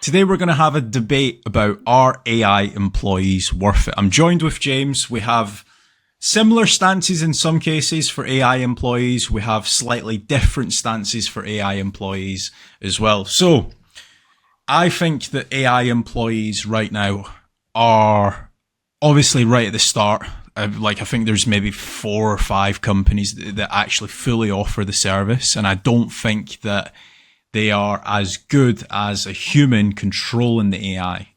Today we're going to have a debate about, are AI employees worth it? I'm joined with James. We have similar stances in some cases for AI employees. We have slightly different stances for AI employees as well. So I think that AI employees right now are obviously right at the start. I think there's maybe 4 or 5 companies that actually fully offer the service. And I don't think that they are as good as a human controlling the AI.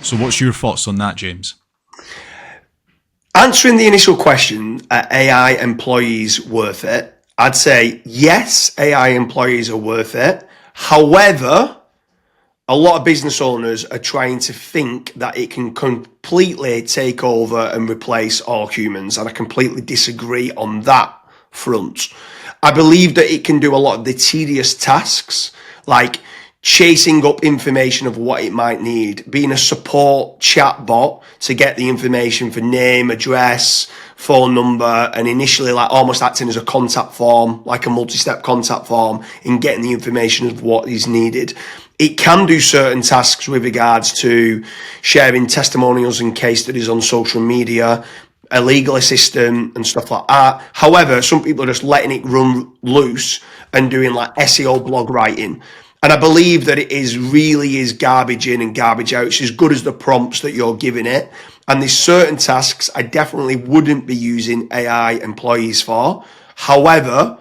So what's your thoughts on that, James? Answering the initial question, are AI employees worth it? I'd say yes, AI employees are worth it. However, a lot of business owners are trying to think that it can completely take over and replace all humans, and I completely disagree on that front. I believe that it can do a lot of the tedious tasks, like chasing up information of what it might need, being a support chat bot to get the information for name, address, phone number, and initially like almost acting as a contact form, like a multi-step contact form in getting the information of what is needed. It can do certain tasks with regards to sharing testimonials and case studies on social media, a legal assistant and stuff like that. However, some people are just letting it run loose and doing like SEO blog writing. And I believe that it really is garbage in and garbage out. It's as good as the prompts that you're giving it. And there's certain tasks I definitely wouldn't be using AI employees for. However,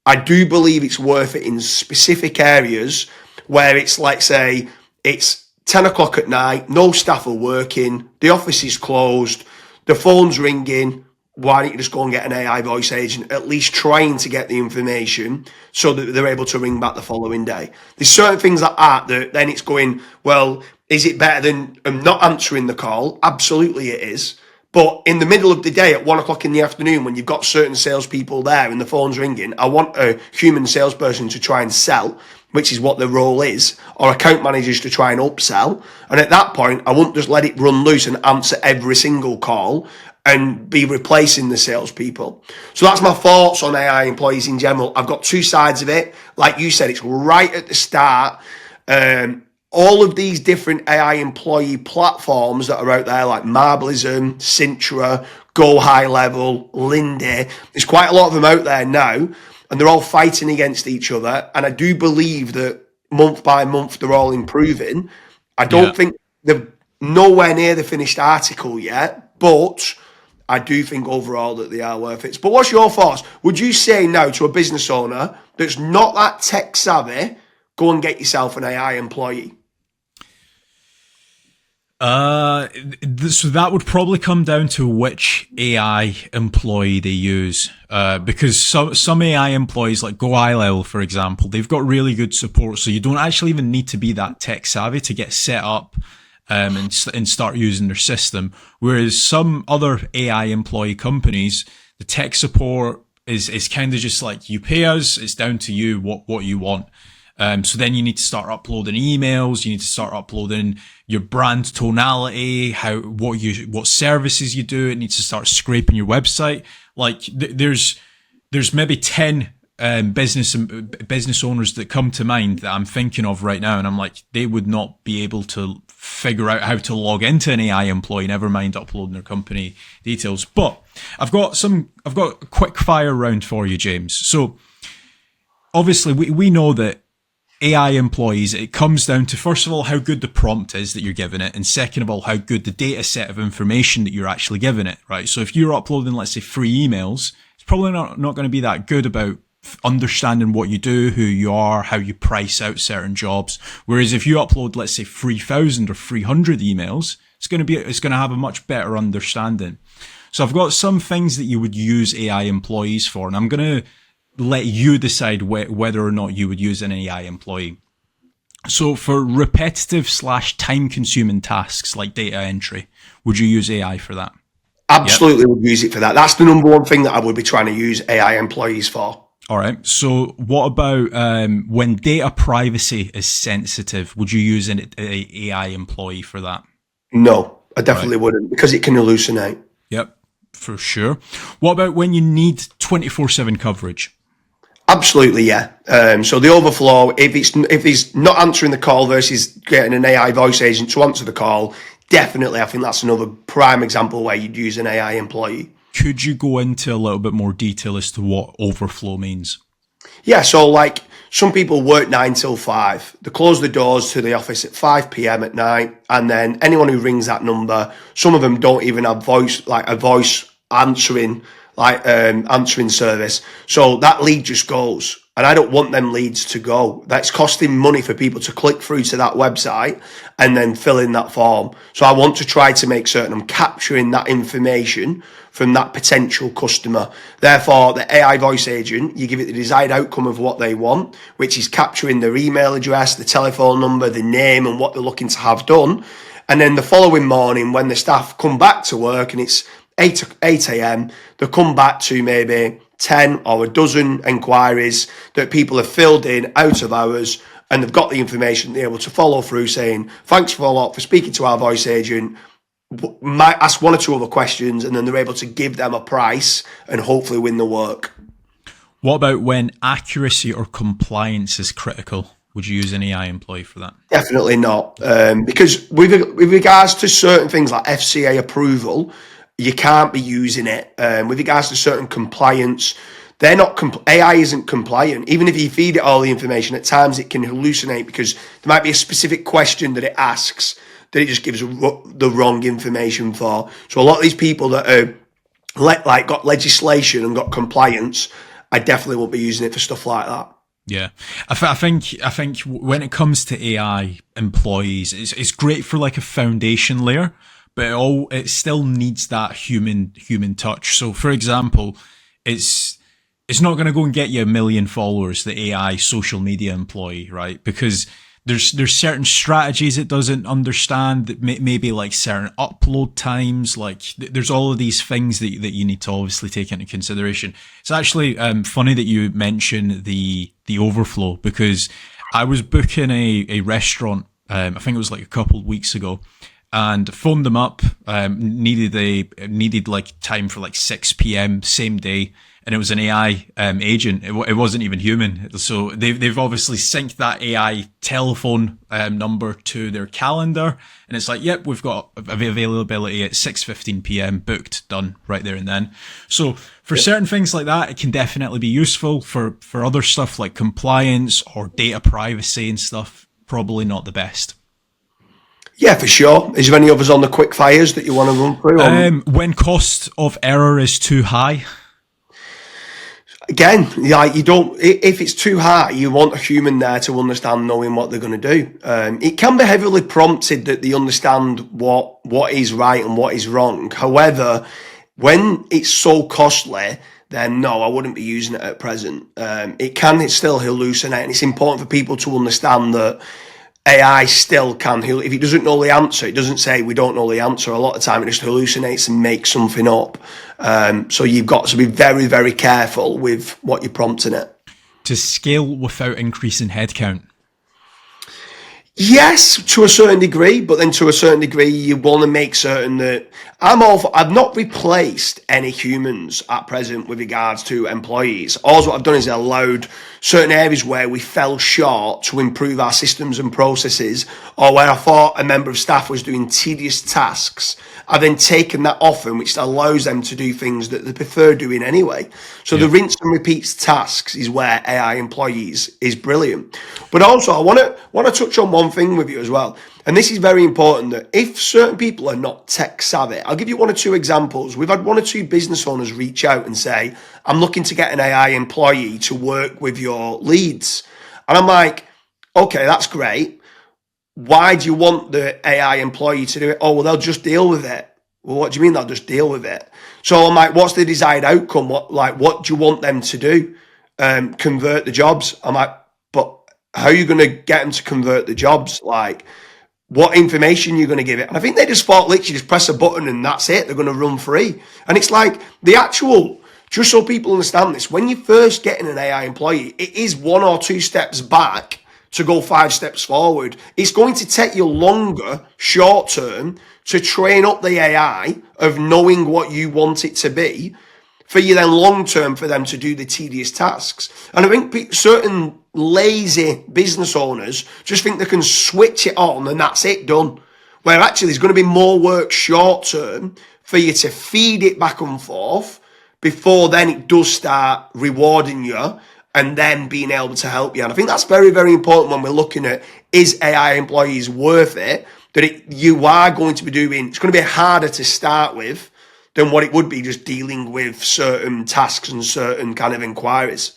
I do believe it's worth it in specific areas where it's like, say, it's 10 o'clock at night, no staff are working, the office is closed, the phone's ringing. Why don't you just go and get an AI voice agent, at least trying to get the information so that they're able to ring back the following day? There's certain things like that then it's going, well, is it better than not answering the call? Absolutely it is. But in the middle of the day at 1 o'clock in the afternoon, when you've got certain salespeople there and the phone's ringing, I want a human salesperson to try and sell, which is what the role is, or account managers to try and upsell. And at that point, I wouldn't just let it run loose and answer every single call and be replacing the salespeople. So that's my thoughts on AI employees in general. I've got 2 sides of it. Like you said, it's right at the start. All of these different AI employee platforms that are out there, like Marblism, Cintra, Go High Level, Lindy, there's quite a lot of them out there now, and they're all fighting against each other. And I do believe that month by month they're all improving. I don't think they're nowhere near the finished article yet, but I do think overall that they are worth it. But what's your thoughts? Would you say now to a business owner that's not that tech savvy, go and get yourself an AI employee? So that would probably come down to which AI employee they use, because some AI employees, like Go High Level, for example, they've got really good support, so you don't actually even need to be that tech savvy to get set up and start using their system. Whereas some other AI employee companies, the tech support is kind of just like, you pay us, it's down to you what you want. So then you need to start uploading emails. You need to start uploading your brand tonality, what services you do. It needs to start scraping your website. Like there's maybe 10 business owners that come to mind that I'm thinking of right now, and I'm like, they would not be able to figure out how to log into an AI employee, never mind uploading their company details. But I've got a quick fire round for you, James. So obviously we know that AI employees, it comes down to, first of all, how good the prompt is that you're giving it, and second of all, how good the data set of information that you're actually giving it, right? So if you're uploading, let's say, free emails, it's probably not going to be that good about understanding what you do, who you are, how you price out certain jobs. Whereas if you upload, let's say, 3,000 or 300 emails, it's going to have a much better understanding. So I've got some things that you would use AI employees for, and I'm going to let you decide whether or not you would use an AI employee. So for repetitive / time consuming tasks like data entry, would you use AI for that? Absolutely would use it for that. That's the number one thing that I would be trying to use AI employees for. All right. So what about when data privacy is sensitive? Would you use an AI employee for that? No, I definitely wouldn't, because it can hallucinate. Yep, for sure. What about when you need 24/7 coverage? Absolutely, yeah. So the overflow, if he's not answering the call versus getting an AI voice agent to answer the call, definitely, I think that's another prime example where you'd use an AI employee. Could you go into a little bit more detail as to what overflow means? Yeah, so like some people work 9 till 5. They close the doors to the office at 5 p.m. at night, and then anyone who rings that number, some of them don't even have voice answering answering service. So that lead just goes. And I don't want them leads to go. That's costing money for people to click through to that website and then fill in that form. So I want to try to make certain I'm capturing that information from that potential customer. Therefore, the AI voice agent, you give it the desired outcome of what they want, which is capturing their email address, the telephone number, the name, and what they're looking to have done. And then the following morning, when the staff come back to work and it's 8 a.m., they come back to maybe 10 or a dozen enquiries that people have filled in out of hours, and they've got the information they're able to follow through saying, thanks for a lot for speaking to our voice agent. Might ask one or two other questions, and then they're able to give them a price and hopefully win the work. What about when accuracy or compliance is critical? Would you use an AI employee for that? Definitely not. Because with regards to certain things like FCA approval, you can't be using it. With regards to certain compliance, they're not AI isn't compliant. Even if you feed it all the information, at times it can hallucinate because there might be a specific question that it asks that it just gives the wrong information for. So a lot of these people that are got legislation and got compliance, I definitely won't be using it for stuff like that. Yeah, I think when it comes to AI employees, it's great for like a foundation layer, but it still needs that human touch. So, for example, it's not going to go and get you 1 million followers, the AI social media employee, right? Because there's certain strategies it doesn't understand, that maybe like certain upload times, like there's all of these things that you need to obviously take into consideration. It's actually funny that you mention the overflow, because I was booking a restaurant, I think it was like a couple of weeks ago, and phoned them up, needed like time for like 6 p.m. same day, and it was an AI agent. It wasn't even human. So they've obviously synced that AI telephone number to their calendar, and it's like, yep, we've got availability at 6:15 p.m. booked, done right there and then. So for certain things like that, it can definitely be useful. For other stuff like compliance or data privacy and stuff, probably not the best. Yeah, for sure. Is there any others on the quick fires that you want to run through? When cost of error is too high. Again, like you don't. If it's too high, you want a human there to understand, knowing what they're going to do. It can be heavily prompted that they understand what is right and what is wrong. However, when it's so costly, then no, I wouldn't be using it at present. It's still hallucinate, and it's important for people to understand that AI still can. If it doesn't know the answer, it doesn't say we don't know the answer. A lot of time it just hallucinates and makes something up. So you've got to be very, very careful with what you're prompting it. To scale without increasing headcount. Yes, to a certain degree, but then to a certain degree, you want to make certain that I've not replaced any humans at present with regards to employees. All what I've done is allowed certain areas where we fell short to improve our systems and processes, or where I thought a member of staff was doing tedious tasks. I've then taken that off them, which allows them to do things that they prefer doing anyway. So the rinse and repeats tasks is where AI employees is brilliant. But also, I want to touch on one thing with you as well, and this is very important. That if certain people are not tech savvy, I'll give you one or two examples. We've had one or two business owners reach out and say, "I'm looking to get an AI employee to work with your leads," and I'm like, "Okay, that's great. Why do you want the AI employee to do it?" "Oh, well, they'll just deal with it." "Well, what do you mean they'll just deal with it?" So I'm like, "What's the desired outcome? What do you want them to do? Convert the jobs?" I'm like, "But how are you going to get them to convert the jobs? Like, what information you're going to give it?" And I think they just thought literally just press a button and that's it. They're going to run free. And it's like just so people understand this, when you're first getting an AI employee, it is 1 or 2 steps back to go 5 steps forward. It's going to take you longer, short term, to train up the AI of knowing what you want it to be. for you then long term for them to do the tedious tasks. And I think certain lazy business owners just think they can switch it on and that's it, done. Where actually there's going to be more work short term for you to feed it back and forth before then it does start rewarding you and then being able to help you. And I think that's very, very important when we're looking at, is AI employees worth it? That you are going to be doing, it's going to be harder to start with than what it would be just dealing with certain tasks and certain kind of inquiries.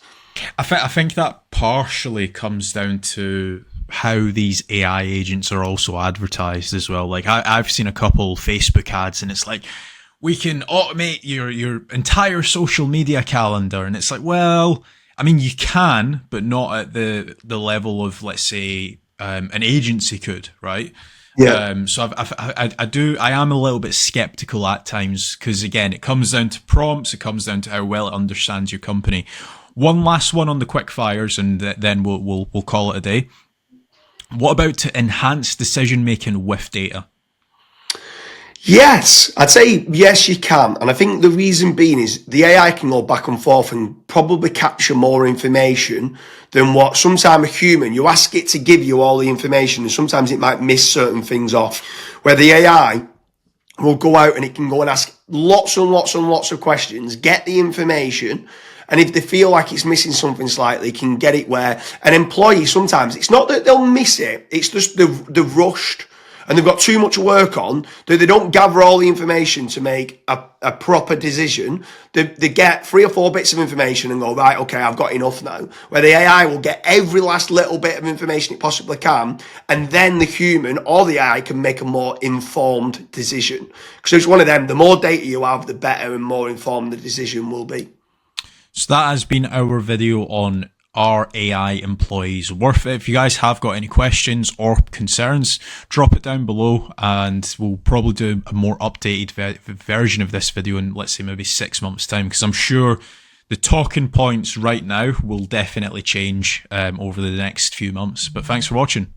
I think that partially comes down to how these AI agents are also advertised as well. Like I've seen a couple Facebook ads and it's like, we can automate your entire social media calendar. And it's like, well, I mean, you can, but not at the level of, let's say, an agency could, right? Yeah. So I am a little bit skeptical at times because, again, it comes down to prompts. It comes down to how well it understands your company. One last one on the quick fires, and then we'll call it a day. What about to enhance decision making with data? Yes, I'd say yes, you can. And I think the reason being is the AI can go back and forth and probably capture more information than what sometimes a human, you ask it to give you all the information and sometimes it might miss certain things off. Where the AI will go out and it can go and ask lots and lots and lots of questions, get the information, and if they feel like it's missing something slightly, can get it where an employee sometimes, it's not that they'll miss it, it's just they're rushed and they've got too much work on, that they don't gather all the information to make a proper decision. They get 3 or 4 bits of information and go, right, okay, I've got enough now. Where the AI will get every last little bit of information it possibly can, and then the human or the AI can make a more informed decision. Because it's one of them, the more data you have, the better and more informed the decision will be. So that has been our video on, are AI employees worth it? If you guys have got any questions or concerns, drop it down below and we'll probably do a more updated version of this video in, let's say, maybe 6 months' time, because I'm sure the talking points right now will definitely change over the next few months. But thanks for watching.